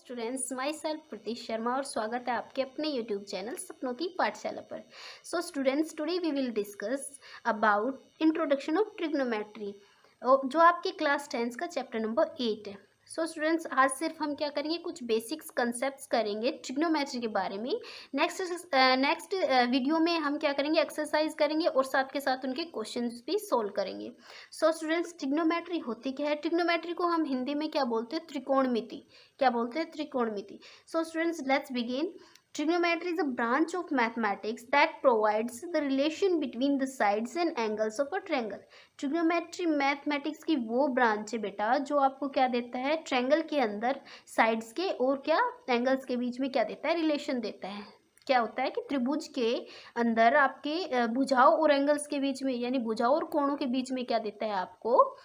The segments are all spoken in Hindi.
Students, my self Pritish Sharma और स्वागत है आपके अपने यूट्यूब चैनल सपनों की पाठशाला पर। So students, today we will discuss about introduction of trigonometry, जो आपके क्लास 10 का चैप्टर नंबर 8 है। सो स्टूडेंट्स, आज सिर्फ हम क्या करेंगे, कुछ बेसिक्स कंसेप्ट्स करेंगे ट्रिग्नोमेट्री के बारे में। नेक्स्ट वीडियो में हम क्या करेंगे, एक्सरसाइज करेंगे और साथ के साथ उनके क्वेश्चंस भी सोल्व करेंगे। सो स्टूडेंट्स, ट्रिग्नोमेट्री होती क्या है? ट्रिग्नोमेट्री को हम हिंदी में क्या बोलते हैं? त्रिकोणमिति। क्या बोलते हैं? त्रिकोणमिति। So students, let's begin. Trigonometry is a branch of mathematics that provides the relation between the sides and angles of a triangle. Trigonometry mathematics की वो ब्रांच है बेटा जो आपको क्या देता है, ट्रायंगल के अंदर साइड्स के और क्या एंगल्स के बीच में क्या देता है, रिलेशन देता है। क्या होता है कि त्रिभुज के अंदर आपके भुजाओं और एंगल्स के बीच में, यानी भुजाओं और कोणों के बीच में क्या देता है, आपको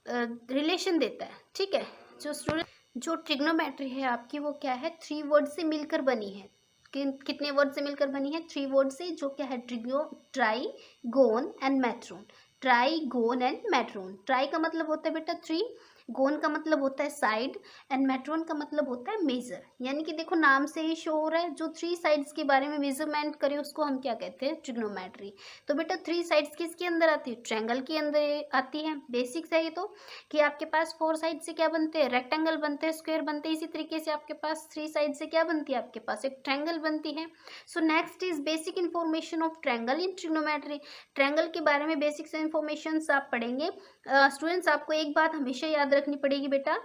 रिलेशन देता है। ठीक है। जो ट्रिग्नोमेट्री है आपकी, वो क्या है, 3 वर्ड से मिलकर बनी है। कितने वर्ड से मिलकर बनी है? 3 वर्ड से, जो क्या है, trigon and matron. Trigon and matron. Try का मतलब होता है बेटा 3, गोन का मतलब होता है साइड, एंड मेट्रोन का मतलब होता है मेजर। यानी कि देखो नाम से ही शो हो रहा है, जो 3 साइड्स के बारे में मेजरमेंट करे उसको हम क्या कहते हैं, ट्रिग्नोमेट्री। तो बेटा 3 साइड्स किसके अंदर आती है? ट्रायंगल के अंदर आती है। बेसिक्स है ये तो, कि आपके पास 4 साइड से क्या बनते हैं, रेक्टेंगल बनते हैं, स्क्वायर बनते हैं। इसी तरीके से आपके पास 3 साइड से क्या बनती है, आपके पास एक ट्रायंगल बनती है। So next is basic information of triangle in trigonometry. Triangle के बारे में बेसिक्स इन्फॉर्मेशन आप पढ़ेंगे। स्टूडेंट्स, आपको एक बात हमेशा याद रखनी पड़ेगी बेटा,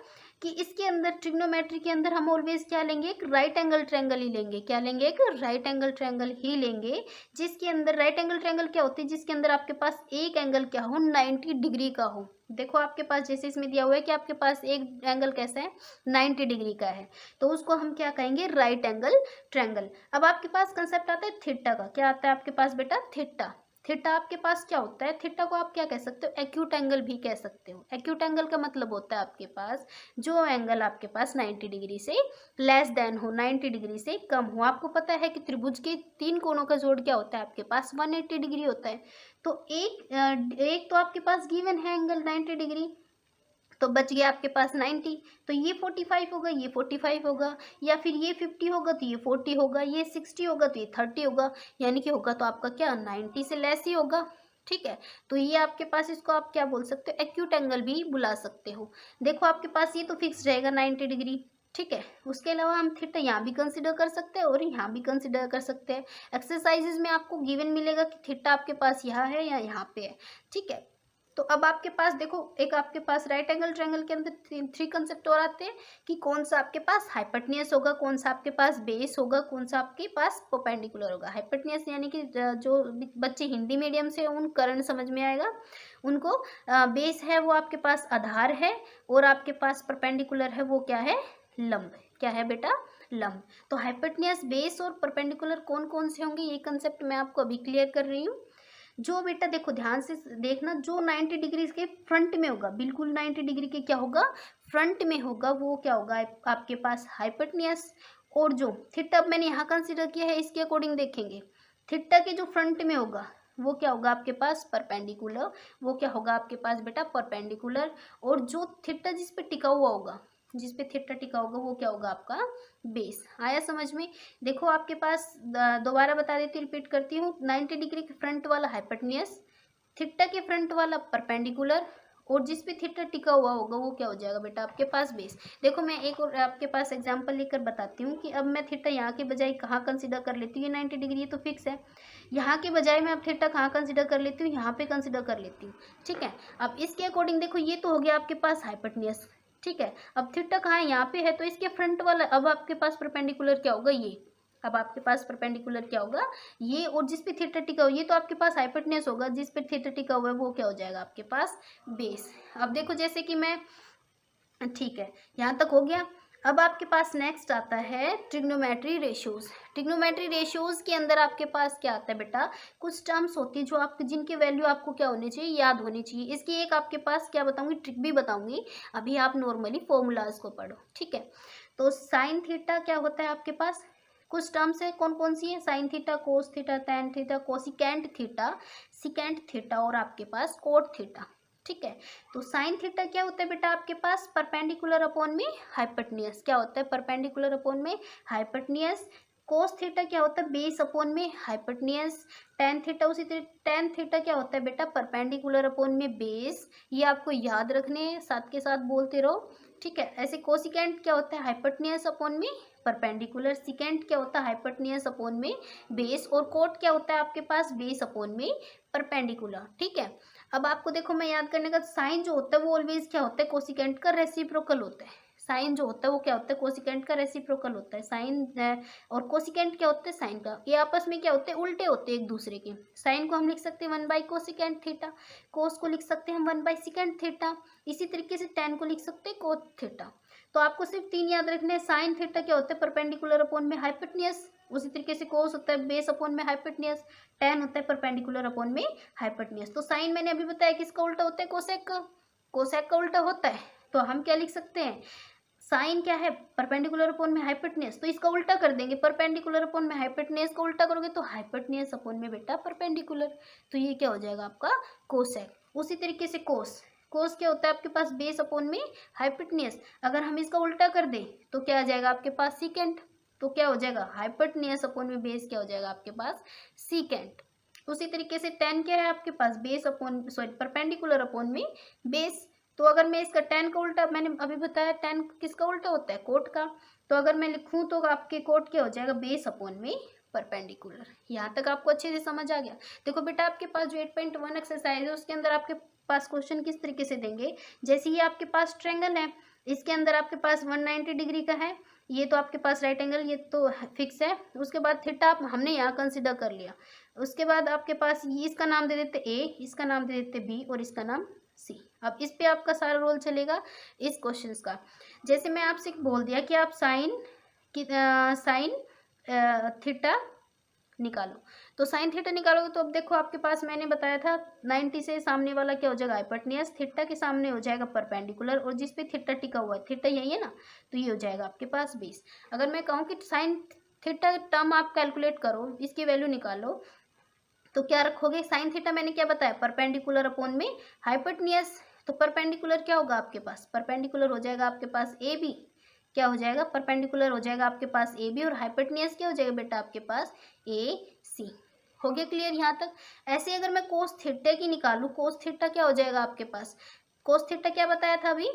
कि इसके अंदर ट्रिग्नोमेट्री के अंदर हम ऑलवेज क्या लेंगे, एक राइट एंगल ट्रायंगल ही लेंगे। क्या लेंगे? एक राइट एंगल ट्रायंगल ही लेंगे, जिसके अंदर राइट एंगल ट्रायंगल क्या होती है, जिसके अंदर आपके पास एक एंगल क्या हो, 90 डिग्री का हो। देखो आपके पास जैसे इसमें दिया हुआ है कि आपके पास एक एंगल कैसा है, 90 डिग्री का है, तो उसको हम क्या कहेंगे, राइट एंगल ट्रायंगल। अब आपके पास कंसेप्ट आता है थीटा का। क्या आता है आपके पास बेटा? थीटा। थीटा आपके पास क्या होता है? थीटा को आप क्या कह सकते हो, एक्यूट एंगल भी कह सकते हो। एक्यूट एंगल का मतलब होता है आपके पास जो एंगल आपके पास 90 डिग्री से लेस देन हो, 90 डिग्री से कम हो। आपको पता है कि त्रिभुज के 3 कोणों का जोड़ क्या होता है, आपके पास 180 डिग्री होता है। तो एक तो आपके पास गिवन है एंगल 90 डिग्री, तो बच गया आपके पास 90। तो ये 45 होगा, ये 45 होगा, या फिर ये 50 होगा तो ये 40 होगा, ये 60 होगा तो ये 30 होगा। यानी कि होगा तो आपका क्या, 90 से लेस ही होगा। ठीक है। तो ये आपके पास, इसको आप क्या बोल सकते हो, एक्यूट एंगल भी बुला सकते हो। देखो आपके पास ये तो फिक्स रहेगा 90 डिग्री। ठीक है। उसके अलावा हम थीटा यहाँ भी कंसिडर कर सकते हैं और यहाँ भी कंसिडर कर सकते हैं। एक्सरसाइजेज में आपको गिवन मिलेगा कि थीटा आपके पास यहाँ है या यहाँ पे है। ठीक है। तो अब आपके पास देखो, एक आपके पास राइट एंगल ट्रायंगल के अंदर 3 कंसेप्ट और आते हैं, कि कौन सा आपके पास हाइपोटेन्यूस होगा, कौन सा आपके पास बेस होगा, कौन सा आपके पास परपेंडिकुलर होगा। हाइपोटेन्यूस यानी कि जो बच्चे हिंदी मीडियम से उन करंट समझ में आएगा उनको, बेस है वो आपके पास आधार है, और आपके पास परपेंडिकुलर है वो क्या है, लंब। क्या है बेटा? लंब। तो हाइपोटेन्यूस, बेस और परपेंडिकुलर कौन कौन से होंगे, ये कंसेप्ट मैं आपको अभी क्लियर कर रही हूँ। जो बेटा देखो ध्यान से देखना, जो 90 डिग्री के फ्रंट में होगा, बिल्कुल 90 डिग्री के क्या होगा, फ्रंट में होगा, वो क्या होगा आपके पास, हाइपोटेन्यूस। और जो थीटा मैंने यहाँ कंसीडर किया है, इसके अकॉर्डिंग देखेंगे, थीटा के जो फ्रंट में होगा वो क्या होगा आपके पास, परपेंडिकुलर। वो क्या होगा आपके पास बेटा, परपेंडिकुलर। और जो थीटा जिस पे टिका हुआ होगा, जिस पे थीटा टिका होगा, वो क्या होगा आपका, बेस। आया समझ में? देखो आपके पास दोबारा बता देती हूँ, रिपीट करती हूँ। 90 डिग्री के फ्रंट वाला हाइपोटेन्यूस, थीटा के फ्रंट वाला परपेंडिकुलर, और जिस पे थीटा टिका हुआ होगा वो क्या हो जाएगा बेटा, आपके पास बेस। देखो मैं एक और आपके पास एग्जांपल लेकर बताती हूँ कि अब मैं थीटा यहाँ के बजाय कहाँ कंसीडर कर लेती हूँ, ये 90 डिग्री ये तो फिक्स है। यहाँ के बजाय मैं अब थीटा कहाँ कंसीडर कर लेती हूँ, यहाँ पे कंसीडर कर लेती हूँ। ठीक है। अब इसके अकॉर्डिंग देखो, ये तो हो गया आपके पास हाइपोटेन्यूस। ठीक है। अब थीटा कहाँ है, यहाँ पे है, तो इसके फ्रंट वाला अब आपके पास परपेंडिकुलर क्या होगा, ये। अब आपके पास परपेंडिकुलर क्या होगा, ये। और जिस पे थीटा टिका हुआ, ये तो आपके पास हाइपोटेन्यूस होगा, जिस पे थीटा टिका हुआ है वो क्या हो जाएगा आपके पास, बेस। अब देखो जैसे कि मैं, ठीक है, यहाँ तक हो गया। अब आपके पास नेक्स्ट आता है ट्रिग्नोमेट्री रेशियोज। ट्रिग्नोमेट्री रेशियोज के अंदर आपके पास क्या आता है बेटा, कुछ टर्म्स होती है जो आपके, जिनकी वैल्यू आपको क्या होनी चाहिए, याद होनी चाहिए। इसकी एक आपके पास क्या बताऊंगी, ट्रिक भी बताऊंगी। अभी आप नॉर्मली फॉर्मूलाज को पढ़ो। ठीक है। तो साइन थीटा क्या होता है आपके पास, कुछ टर्म्स है, कौन कौन सी है, sine theta, cos theta, tan theta, cosecant theta, secant theta, और आपके पास कोट थीटा। ठीक है। तो साइन थीटा क्या होता है बेटा आपके पास, परपेंडिकुलर अपॉन में हाइपोटेन्यूज। क्या होता है, परपेंडिकुलर अपॉन में हाइपोटेन्यूज। कोस थीटा क्या होता है, बेस अपॉन में हाइपोटेन्यूज। टेन थीटा उसी तरह, टेन थीटा क्या होता है बेटा, परपेंडिकुलर अपॉन में बेस। ये आपको याद रखने हैं, साथ के साथ बोलते रहो, ठीक है। ऐसे कोसिकेंट क्या होता है, हाइपोटेन्यूज अपॉन में परपेंडिकुलर। सिकेंट क्या होता है, हाइपोटेन्यूज अपॉन में बेस। और कोट क्या होता है आपके पास, बेस अपॉन में परपेंडिकुलर, ठीक है। अब आपको देखो मैं याद करने का, साइन जो होता है वो ऑलवेज क्या होता है, कोसिकेंट का रेसिप्रोकल होता है। साइन जो होता है वो क्या होता है, कोसिकेंट का रेसिप्रोकल होता है। साइन और कोसिकेंट क्या होते हैं, साइन का। ये आपस में क्या होते हैं, उल्टे होते हैं एक दूसरे के। साइन को हम लिख सकते हैं 1/कोसिकेंट थीटा, कोस को लिख सकते हैं हम 1/सेकेंट थीटा। इसी तरीके से टेन को लिख सकते हैं कोट थीटा। तो आपको सिर्फ 3 याद रखने हैं। साइन थीटा क्या होता है, परपेंडिकुलर अपॉन में हाइपोटेन्यूज। उसी तरीके से कोस होता है बेस अपॉन में हाइपोटेन्यूज। टेन होता है परपेंडिकुलर अपॉन में हाइपोटेन्यूज। तो साइन मैंने अभी बताया किसका उल्टा होता है, कोसेक का। कोसेक का उल्टा होता है। तो हम क्या लिख सकते हैं, साइन क्या है, परपेंडिकुलर अपॉन में हाइपोटेन्यूज, तो इसका उल्टा कर देंगे। परपेंडिकुलर अपॉन में हाइपोटेन्यूज का उल्टा करोगे तो हाइपोटेन्यूज अपॉन में बेटा परपेंडिकुलर। तो ये क्या हो जाएगा आपका कोसेक। उसी तरीके से कोस, कोस क्या होता है आपके पास, बेस अपॉन में हाइपोटेन्यूज। अगर हम इसका उल्टा कर दें तो क्या आ जाएगा आपके पास, सीकेंट। तो क्या हो जाएगा, हाइपोटेन्यूज अपॉन में बेस क्या हो जाएगा आपके पास, सीकेंट। उसी तरीके से टेन क्या है आपके पास, base upon sorry perpendicular upon में बेस। तो अगर मैं इसका टेन का उल्टा, मैंने अभी बताया टेन किसका उल्टा होता है, कोट का। तो अगर मैं लिखूं तो आपके कोट क्या हो जाएगा, बेस अपॉन में परपेंडिकुलर। यहाँ तक आपको अच्छे से समझ आ गया। देखो बेटा आपके पास जो 8.1 एक्सरसाइज है उसके अंदर आपके पास क्वेश्चन किस तरीके से देंगे, जैसे ये आपके पास ट्रायंगल है, इसके अंदर आपके पास 190 डिग्री का है, ये तो आपके पास राइट एंगल, ये तो फिक्स है। उसके बाद थीटा हमने यहाँ कंसिडर कर लिया। उसके बाद आपके पास इसका नाम दे देते ए, इसका नाम दे देते बी और इसका नाम सी। अब इस पे आपका सारा रोल चलेगा इस क्वेश्चंस का। जैसे मैं आपसे बोल दिया कि आप साइन थीटा निकालो, तो साइन थीटा निकालोगे तो अब देखो आपके पास मैंने बताया था 90 से सामने वाला क्या हो जाएगा, हाइपोटेन्यूज। थीटा के सामने हो जाएगा परपेंडिकुलर, और जिस पे थीटा टिका हुआ है, थीटा यही है ना, तो ये हो जाएगा आपके पास 20। अगर मैं कहूँ कि साइन थीटा टर्म आप कैलकुलेट करो, इसकी वैल्यू निकालो, तो क्या रखोगे, साइन थीटा मैंने क्या बताया, परपेंडिकुलर अपॉन में हाइपोटेन्यूज। तो परपेंडिकुलर क्या होगा आपके पास, परपेंडिकुलर हो जाएगा आपके पास ए बी। क्या हो जाएगा, परपेंडिकुलर हो जाएगा आपके पास ए बी, और हाइपोटेन्यूज क्या हो जाएगा बेटा आपके पास ए सी। हो गया क्लियर यहाँ तक। ऐसे अगर मैं कोस थीटा की निकालूं, कोस थीटा क्या हो जाएगा आपके पास, कोस थीटा क्या बताया था अभी,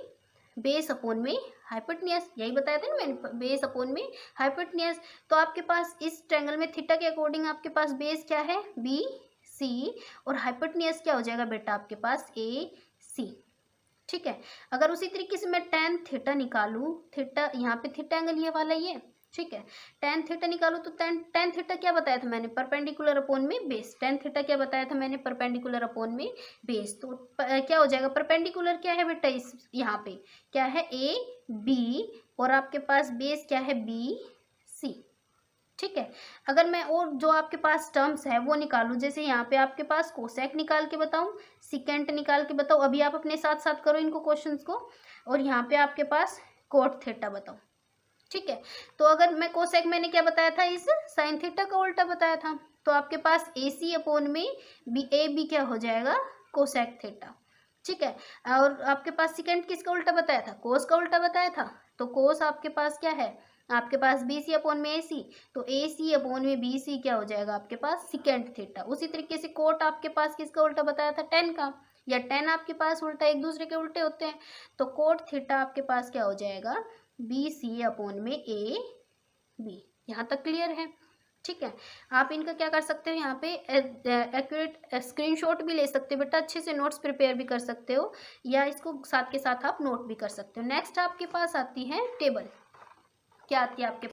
बेस अपॉन में हाइपोटेन्यूज, यही बताया था ना मैंने, बेस अपॉन में हाइपोटेन्यूज। तो आपके पास इस ट्रायंगल में थीटा के अकॉर्डिंग आपके पास बेस क्या है, बी सी, और हाइपोटेन्यूज क्या हो जाएगा बेटा आपके पास ए सी, ठीक है। अगर उसी तरीके से मैं टेन थीटा निकालूं, थीटा यहाँ पे थीटा एंगल ये वाला ही है, ठीक है। टेन थीटा निकालो तो टेन थीटा क्या बताया था मैंने, परपेंडिकुलर अपॉन में बेस। टेन थीटा क्या बताया था मैंने, परपेंडिकुलर अपॉन में बेस। तो क्या हो जाएगा, परपेंडिकुलर क्या है बेटा, इस यहाँ पे क्या है ए बी, और आपके पास बेस क्या है बी सी, ठीक है। अगर मैं और जो आपके पास टर्म्स है वो निकालूं, जैसे यहाँ पे आपके पास कोसेक निकाल के बताऊं, सिकेंट निकाल के बताऊं, अभी आप अपने साथ साथ करो इनको क्वेश्चंस को, और यहाँ पे आपके पास कोट थीटा बताओ, ठीक है। तो अगर मैं कोसेक मैंने क्या बताया था, इस साइन थीटा का उल्टा बताया था, तो आपके पास ए सी अपॉन में बी ए बी क्या हो जाएगा, कोसेक थीटा, ठीक है। और आपके पास सिकेंट किसका उल्टा बताया था, कोस का उल्टा बताया था, तो कोस आपके पास क्या है आपके पास बी सी अपॉन में ए सी, तो ए सी अपॉन में बी सी क्या हो जाएगा आपके पास सिकेंट थीटा। उसी तरीके से कोट आपके पास किसका उल्टा बताया था, टेन का, या टेन आपके पास उल्टा एक दूसरे के उल्टे होते हैं, तो कोट थीटा आपके पास क्या हो जाएगा, बी सी अपॉन में ए बी। यहाँ तक क्लियर है, ठीक है। आप इनका क्या कर सकते हो, यहाँ पे एक्यूरेट स्क्रीनशॉट भी ले सकते हो बेटा, अच्छे से नोट्स प्रिपेयर भी कर सकते हो, या इसको साथ के साथ आप नोट भी कर सकते हो। नेक्स्ट आपके पास आती है टेबल, क्या आती है आपके